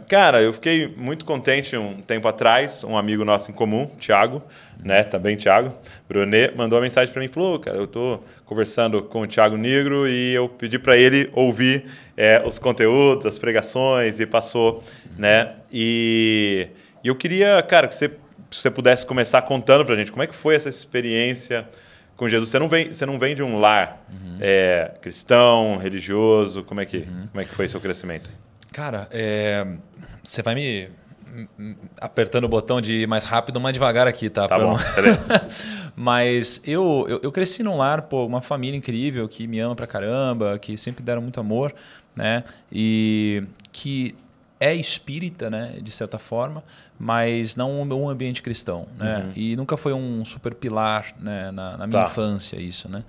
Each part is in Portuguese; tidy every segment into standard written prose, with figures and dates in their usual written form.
Cara, eu fiquei muito contente um tempo atrás, um amigo nosso em comum, Thiago, né? Também Thiago Brunet, mandou uma mensagem para mim e falou: cara, eu tô conversando com o Thiago Nigro e eu pedi para ele ouvir os conteúdos, as pregações, e passou, né? E eu queria, cara, que você pudesse começar contando pra gente como é que foi essa experiência com Jesus. Você não vem de um lar cristão, religioso, como é que foi seu crescimento? Cara, você vai me apertando o botão de ir mais rápido, mais devagar aqui, tá? Tá bom, beleza. Mas eu cresci num lar, pô, uma família incrível que me ama pra caramba, que sempre deram muito amor, né? E que é espírita, né, de certa forma, mas não um ambiente cristão, né? E nunca foi um super pilar, né, na minha infância isso, né?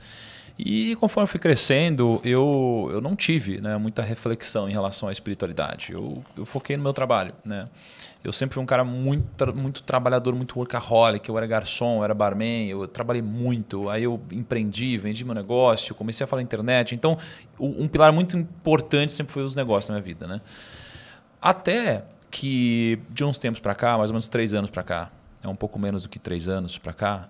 E conforme eu fui crescendo, eu não tive, né, muita reflexão em relação à espiritualidade. Eu foquei no meu trabalho, né? Eu sempre fui um cara muito trabalhador, muito workaholic. Eu era garçom, eu era barman, eu trabalhei muito. Aí eu empreendi, vendi meu negócio, comecei a falar na internet. Então, um pilar muito importante sempre foi os negócios na minha vida, né? Até que de uns tempos para cá, mais ou menos 3 anos para cá, um pouco menos do que 3 anos para cá,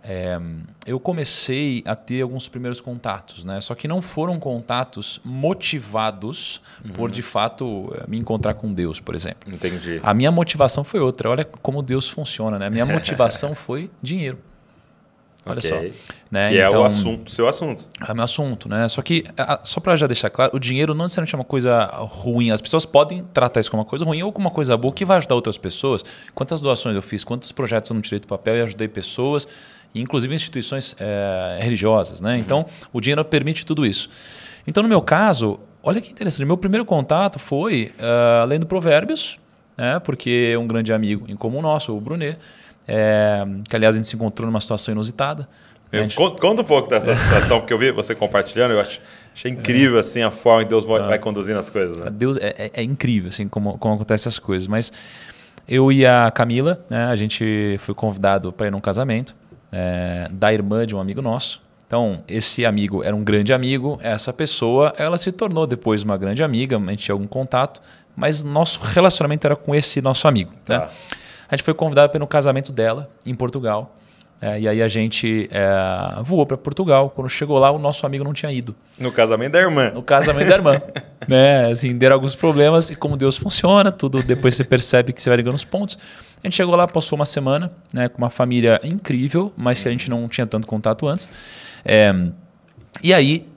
eu comecei a ter alguns primeiros contatos, né? Só que não foram contatos motivados por, de fato, me encontrar com Deus, por exemplo. Entendi. A minha motivação foi outra. Olha como Deus funciona, né? A minha motivação foi dinheiro. Olha só. Né? Que então, é o seu assunto. É o meu assunto, né? Só que, só para já deixar claro, o dinheiro não necessariamente é uma coisa ruim. As pessoas podem tratar isso como uma coisa ruim ou como uma coisa boa que vai ajudar outras pessoas. Quantas doações eu fiz, quantos projetos eu não tirei do papel e ajudei pessoas, inclusive instituições religiosas, né? Então, o dinheiro permite tudo isso. Então, no meu caso, olha que interessante. Meu primeiro contato foi lendo Provérbios, né? Porque um grande amigo em comum nosso, o Brunet, que aliás a gente se encontrou numa situação inusitada. Conta um pouco dessa situação, porque eu vi você compartilhando, eu achei incrível assim, a forma que Deus vai conduzindo as coisas. Né? Deus é incrível assim, como acontecem essas coisas. Mas eu e a Camila, né, a gente foi convidado para ir num casamento da irmã de um amigo nosso. Então, esse amigo era um grande amigo, essa pessoa ela se tornou depois uma grande amiga, a gente tinha algum contato, mas nosso relacionamento era com esse nosso amigo. Tá. Né? A gente foi convidado para ir no casamento dela, em Portugal. E aí a gente voou para Portugal. Quando chegou lá, o nosso amigo não tinha ido. No casamento da irmã. No casamento da irmã. Né? Assim, deram alguns problemas e como Deus funciona, tudo depois você percebe que você vai ligando os pontos. A gente chegou lá, passou uma semana, né, com uma família incrível, mas que a gente não tinha tanto contato antes. E aí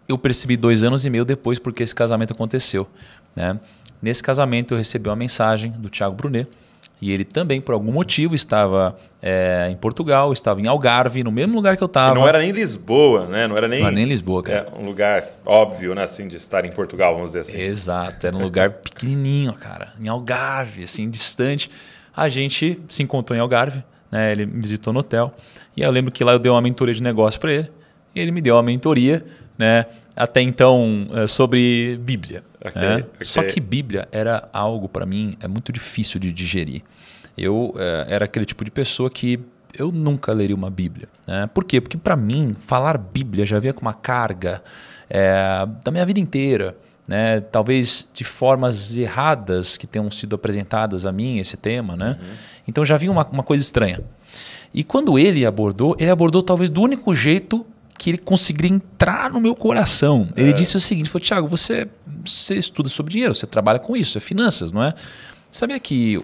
eu percebi 2 anos e meio depois porque esse casamento aconteceu. Né? Nesse casamento eu recebi uma mensagem do Thiago Brunet. E ele também, por algum motivo, estava em Portugal, estava em Algarve, no mesmo lugar que eu estava. Não era nem Lisboa, né? Não era nem Lisboa, cara. Um lugar óbvio, né? Assim, de estar em Portugal, vamos dizer assim. Exato, era um lugar pequenininho, cara. Em Algarve, assim, distante. A gente se encontrou em Algarve, né? Ele me visitou no hotel. E eu lembro que lá eu dei uma mentoria de negócio para ele. E ele me deu uma mentoria, né? Até então, sobre Bíblia. Okay. Só que Bíblia era algo, para mim, muito difícil de digerir. Eu era aquele tipo de pessoa que eu nunca leria uma Bíblia. Né? Por quê? Porque, para mim, falar Bíblia já vinha com uma carga da minha vida inteira. Né? Talvez de formas erradas que tenham sido apresentadas a mim, esse tema. Né? Então, já vinha uma coisa estranha. E quando ele abordou talvez do único jeito que ele conseguiria entrar no meu coração. Ele disse o seguinte, falou, Thiago, você estuda sobre dinheiro, você trabalha com isso, é finanças, não é? Sabia que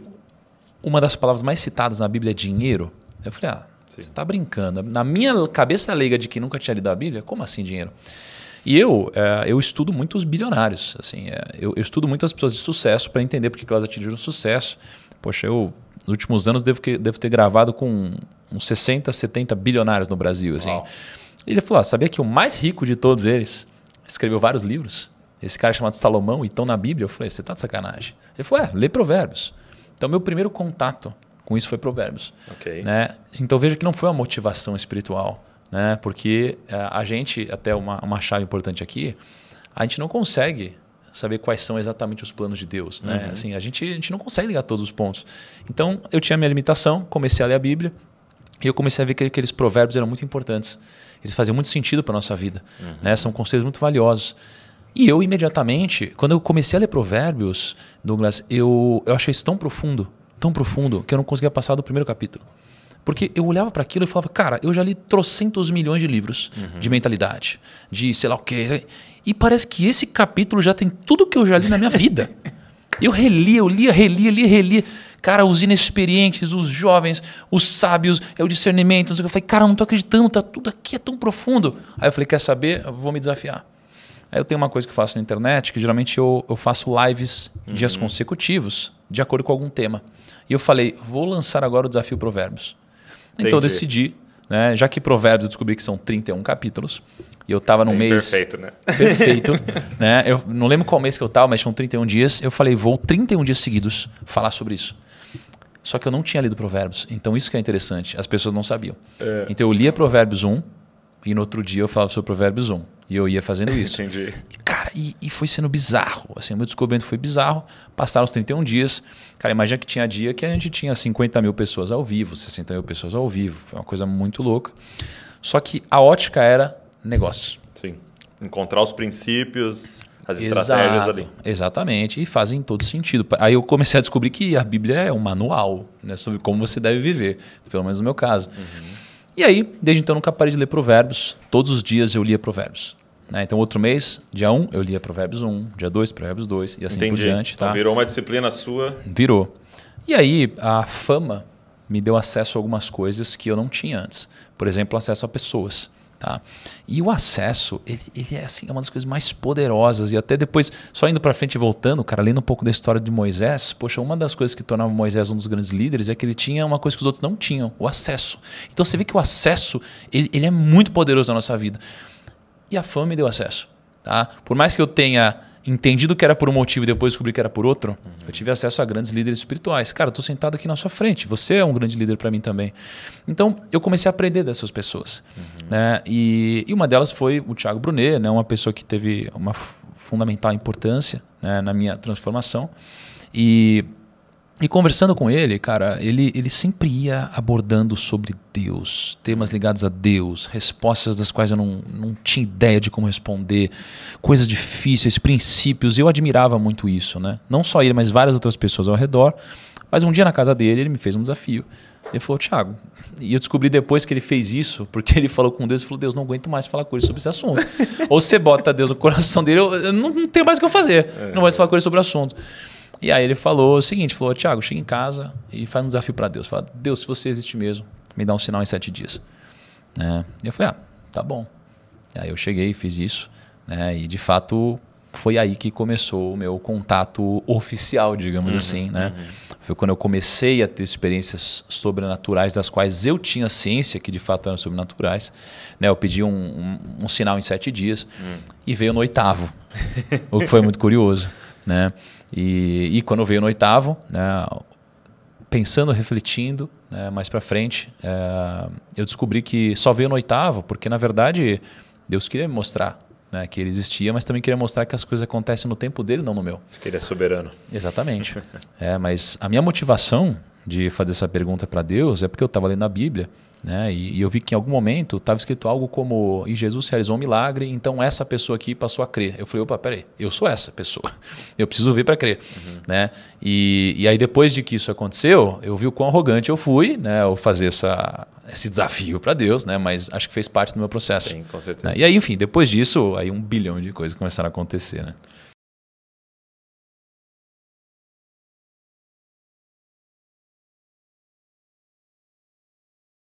uma das palavras mais citadas na Bíblia é dinheiro? Eu falei, você está brincando. Na minha cabeça leiga de que nunca tinha lido a Bíblia, como assim dinheiro? E eu estudo muito os bilionários. Assim, eu estudo muito as pessoas de sucesso para entender por que elas atingiram sucesso. Poxa, eu nos últimos anos devo ter gravado com uns 60, 70 bilionários no Brasil. Assim. Ele falou, sabia que o mais rico de todos eles escreveu vários livros? Esse cara é chamado Salomão, e estão na Bíblia. Eu falei, você está de sacanagem. Ele falou, lê Provérbios. Então, meu primeiro contato com isso foi Provérbios. Okay. Né? Então, veja que não foi uma motivação espiritual. Né? Porque a gente, até uma chave importante aqui, a gente não consegue saber quais são exatamente os planos de Deus. Né? Assim, a gente não consegue ligar todos os pontos. Então, eu tinha minha limitação, comecei a ler a Bíblia, e eu comecei a ver que aqueles provérbios eram muito importantes. Eles faziam muito sentido para a nossa vida. Né? São conselhos muito valiosos. E eu, imediatamente, quando eu comecei a ler Provérbios, Douglas, eu achei isso tão profundo, que eu não conseguia passar do primeiro capítulo. Porque eu olhava para aquilo e falava, cara, eu já li trocentos milhões de livros de mentalidade, de sei lá o quê. E parece que esse capítulo já tem tudo que eu já li na minha vida. Eu relia. Cara, os inexperientes, os jovens, os sábios, o discernimento. Eu falei, cara, eu não tô acreditando, tá tudo aqui é tão profundo. Aí eu falei, quer saber? Eu vou me desafiar. Aí eu tenho uma coisa que eu faço na internet, que geralmente eu faço lives dias consecutivos, de acordo com algum tema. E eu falei, vou lançar agora o desafio Provérbios. Então eu decidi, né, já que Provérbios eu descobri que são 31 capítulos, e eu estava no mês... Perfeito, né? Perfeito. Né? Eu não lembro qual mês que eu estava, mas tinham 31 dias. Eu falei, vou 31 dias seguidos falar sobre isso. Só que eu não tinha lido Provérbios. Então isso que é interessante. As pessoas não sabiam. Então eu lia Provérbios 1 e no outro dia eu falava sobre Provérbios 1. E eu ia fazendo isso. Entendi. Cara, e foi sendo bizarro. Assim, o meu descobrimento foi bizarro. Passaram os 31 dias. Cara, imagina que tinha dia que a gente tinha 50 mil pessoas ao vivo, 60 mil pessoas ao vivo. Foi uma coisa muito louca. Só que a ótica era negócios. Sim. Encontrar os princípios, as estratégias ali. Exatamente. E fazem todo sentido. Aí eu comecei a descobrir que a Bíblia é um manual, né, sobre como você deve viver. Pelo menos no meu caso. E aí, desde então, nunca parei de ler Provérbios. Todos os dias eu lia Provérbios. Né? Então, outro mês, dia 1, eu lia Provérbios 1. Dia 2, Provérbios 2. E assim por diante. Então, tá? virou uma disciplina sua. Virou. E aí, a fama me deu acesso a algumas coisas que eu não tinha antes. Por exemplo, acesso a pessoas. Tá? E o acesso, ele é assim, é uma das coisas mais poderosas. E até depois, só indo para frente e voltando, cara, lendo um pouco da história de Moisés, poxa, uma das coisas que tornava Moisés um dos grandes líderes é que ele tinha uma coisa que os outros não tinham, o acesso. Então você vê que o acesso, ele é muito poderoso na nossa vida. E a fama me deu acesso. Tá? Por mais que eu tenha entendido que era por um motivo e depois descobri que era por outro, eu tive acesso a grandes líderes espirituais. Cara, eu estou sentado aqui na sua frente, você é um grande líder para mim também. Então, eu comecei a aprender dessas pessoas. Né? E uma delas foi o Thiago Brunet, né? Uma pessoa que teve uma fundamental importância, né, na minha transformação. E conversando com ele, cara, ele sempre ia abordando sobre Deus, temas ligados a Deus, respostas das quais eu não tinha ideia de como responder, coisas difíceis, princípios. Eu admirava muito isso, né? Não só ele, mas várias outras pessoas ao redor. Mas um dia na casa dele, ele me fez um desafio. Ele falou, Thiago, e eu descobri depois que ele fez isso, porque ele falou com Deus e falou, Deus, não aguento mais falar com ele sobre esse assunto. Ou você bota Deus no coração dele, eu não tenho mais o que eu fazer, não vou mais falar com ele sobre o assunto. E aí ele falou o seguinte, falou, Thiago, chega em casa e faz um desafio para Deus. Fala, Deus, se você existe mesmo, me dá um sinal em 7 dias. Né? E eu falei, tá bom. E aí eu cheguei e fiz isso. Né? E de fato foi aí que começou o meu contato oficial, digamos assim. Né? Foi quando eu comecei a ter experiências sobrenaturais das quais eu tinha ciência que de fato eram sobrenaturais. Né? Eu pedi um sinal em 7 dias e veio no 8º, o que foi muito curioso. Né? E quando veio no 8º, né, pensando, refletindo, né, mais para frente, eu descobri que só veio no 8º porque, na verdade, Deus queria me mostrar, né, que ele existia, mas também queria mostrar que as coisas acontecem no tempo dele, não no meu. Que ele é soberano. Exatamente. Mas a minha motivação de fazer essa pergunta para Deus é porque eu estava lendo a Bíblia, né, e eu vi que em algum momento estava escrito algo como, e Jesus realizou um milagre, então essa pessoa aqui passou a crer. Eu falei, opa, peraí, eu sou essa pessoa, eu preciso ver para crer. Né? E aí depois de que isso aconteceu, eu vi o quão arrogante eu fui, né, ao fazer esse desafio para Deus, né, mas acho que fez parte do meu processo. Sim, com certeza. Né? E aí, enfim, depois disso, aí 1 bilhão de coisas começaram a acontecer. Né?